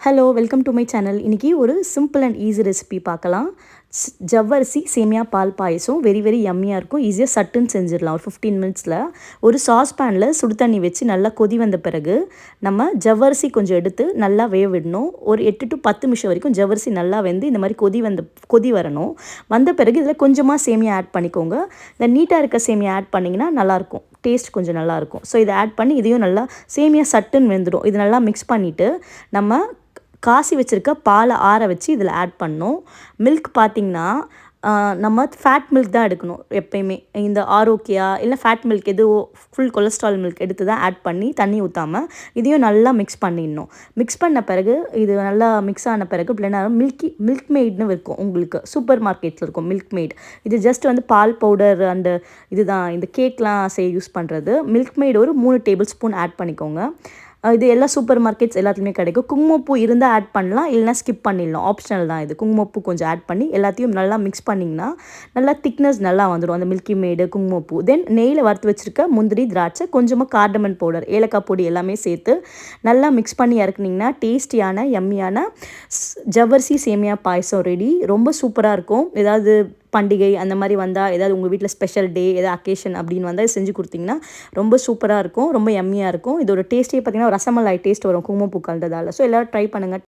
Hello welcome to my channel. இன்றைக்கி ஒரு simple and easy recipe பார்க்கலாம். ஜவ்வரிசி சேமியா பால் பாயசம் வெரி வெரி யம்மியாக இருக்கும். ஈஸியாக சட்டுன்னு செஞ்சிடலாம். ஒரு 15 மினிட்ஸில் ஒரு சாஸ் பேனில் சுடு தண்ணி வச்சு நல்லா கொதி வந்த பிறகு நம்ம ஜவ்வரிசி கொஞ்சம் எடுத்து நல்லா வேக விடணும். ஒரு 8 to 10 நிமிஷம் வரைக்கும் ஜவ்வரிசி நல்லா வெந்து இந்த மாதிரி கொதி வரணும். வந்த பிறகு இதில் கொஞ்சமாக சேமியா ஆட் பண்ணிக்கோங்க. இந்த நீட்டாக இருக்க சேமியா ஆட் பண்ணிங்கன்னா நல்லாயிருக்கும், டேஸ்ட் கொஞ்சம் நல்லாயிருக்கும். ஸோ இதை ஆட் பண்ணி இதையும் நல்லா சேமியா சட்டுன்னு வெந்துடும். இது நல்லா மிக்ஸ் பண்ணிவிட்டு நம்ம காசி வச்சுருக்க பாலை ஆற வச்சு இதில் ஆட் பண்ணணும். மில்க் பார்த்திங்கன்னா நம்ம ஃபேட் மில்க் தான் எடுக்கணும் எப்போயுமே. இந்த ஆரோக்கியா இல்லை ஃபேட் மில்க் எதுவோ ஃபுல் கொலஸ்ட்ரால் மில்க் எடுத்து தான் ஆட் பண்ணி தண்ணி ஊற்றாமல் இதையும் நல்லா மிக்ஸ் பண்ணிடணும். மிக்ஸ் பண்ண பிறகு இது நல்லா மிக்ஸ் ஆன பிறகு இல்லைனா மில்க் மெய்ட்னு இருக்கும், உங்களுக்கு சூப்பர் மார்க்கெட்டில் இருக்கும் மில்க் மெய்ட். இது ஜஸ்ட் வந்து பால் பவுடர் அண்டு இதுதான் இந்த கேக்லாம் செய்ய யூஸ் பண்ணுறது. மில்க் மெய்டு ஒரு 3 டேபிள் ஸ்பூன் ஆட் பண்ணிக்கோங்க. இது எல்லா சூப்பர் மார்க்கெட்ஸ் எல்லாத்துலேயுமே கிடைக்கும். குங்குமப்பூ இருந்தால் ஆட் பண்ணலாம், இல்லைனா ஸ்கிப் பண்ணிடலாம், ஆப்ஷனல் தான் இது. குங்குமப்பூ கொஞ்சம் ஆட் பண்ணி எல்லாத்தையும் நல்லா மிக்ஸ் பண்ணிங்கன்னா நல்லா திக்னஸ் நல்லா வந்துடும் அந்த மில்கி மேடு குங்குமப்பூ. தென் நெய்யில் வறுத்து வச்சுருக்க முந்திரி திராட்சை கொஞ்சமாக கார்டமன் பவுடர் ஏலக்காய் பொடி எல்லாமே சேர்த்து நல்லா மிக்ஸ் பண்ணி இறக்குனிங்கன்னா டேஸ்டியான யம்மியான ஜவ்வரிசி சேமியா பாயசம் ரெடி. ரொம்ப சூப்பராக இருக்கும். ஏதாவது பண்டிகை அந்த மாதிரி வந்தால், ஏதாவது உங்கள் வீட்டில் ஸ்பெஷல் டே ஏதாவது அக்கேஷன் அப்படின்னு வந்தால் செஞ்சு கொடுத்திங்கன்னா ரொம்ப சூப்பராக இருக்கும், ரொம்ப யம்மியாக இருக்கும். இதோட டேஸ்ட்டே பார்த்திங்கன்னா ரசமலாய் டேஸ்ட் வரும் குங்குமப்பூ கலந்ததால். ஸோ எல்லோரும் ட்ரை பண்ணுங்கள்.